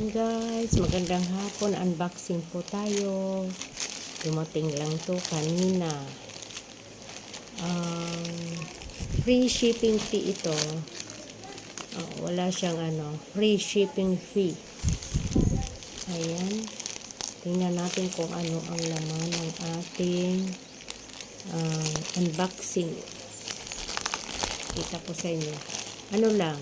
Ayan guys, magandang hapon. Unboxing po tayo. Dumating lang to kanina. Free shipping fee ito. Wala siyang free shipping fee. Ayan. Tingnan natin kung ano ang laman ng ating unboxing. Kita ko sa inyo. Ano lang.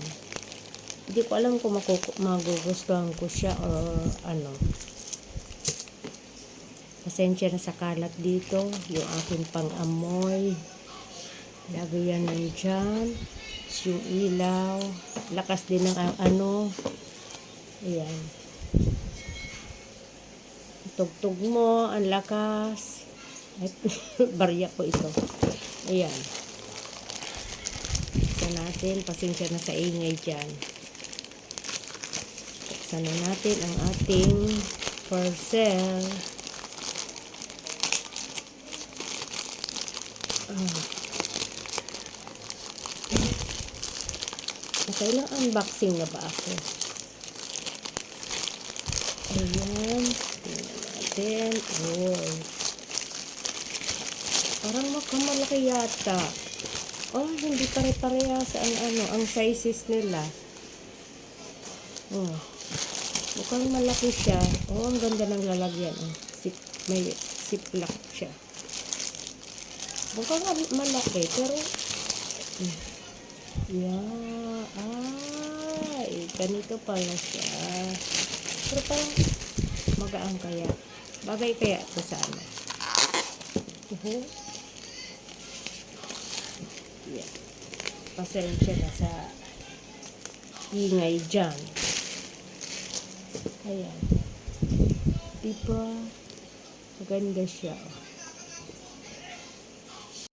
Hindi ko alam kung magugustuhan ko siya o ano. Pasensya na sa kalat dito. Yung aking pang-amoy. Lagay yan nandyan. Yung ilaw. Lakas din ng Ayan. Tugtog mo. Ang lakas. Barya ko ito. Ayan. Isa natin. Pasensya na sa ingay dyan. Buksan na natin ang ating parcel. Nakailang unboxing na ba ako? Ayan. Tingnan natin. Parang makamalaki yata. Hindi pare-parehas ang sizes nila. Mukhang malaki siya. Ang ganda ng lalagyan. May ziplock siya. Mukhang malaki, pero ganito pala siya. Pero parang magaan kaya. Bagay kaya ito sa ano. Pasensya na sa ingay dyan. Ayan. Diba? Maganda siya.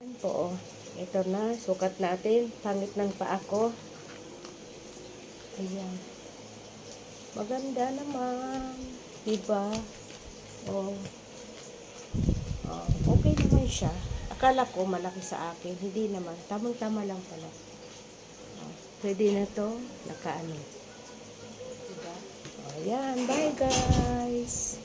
Ayan po. Ito na. Sukat natin. Pangit ng paa ko. Ayan. Maganda naman. Diba? Okay naman siya. Akala ko malaki sa akin. Hindi naman. Tamang-tama lang pala. Pwede na to. Nakaano. Diba? Ayan. Bye guys.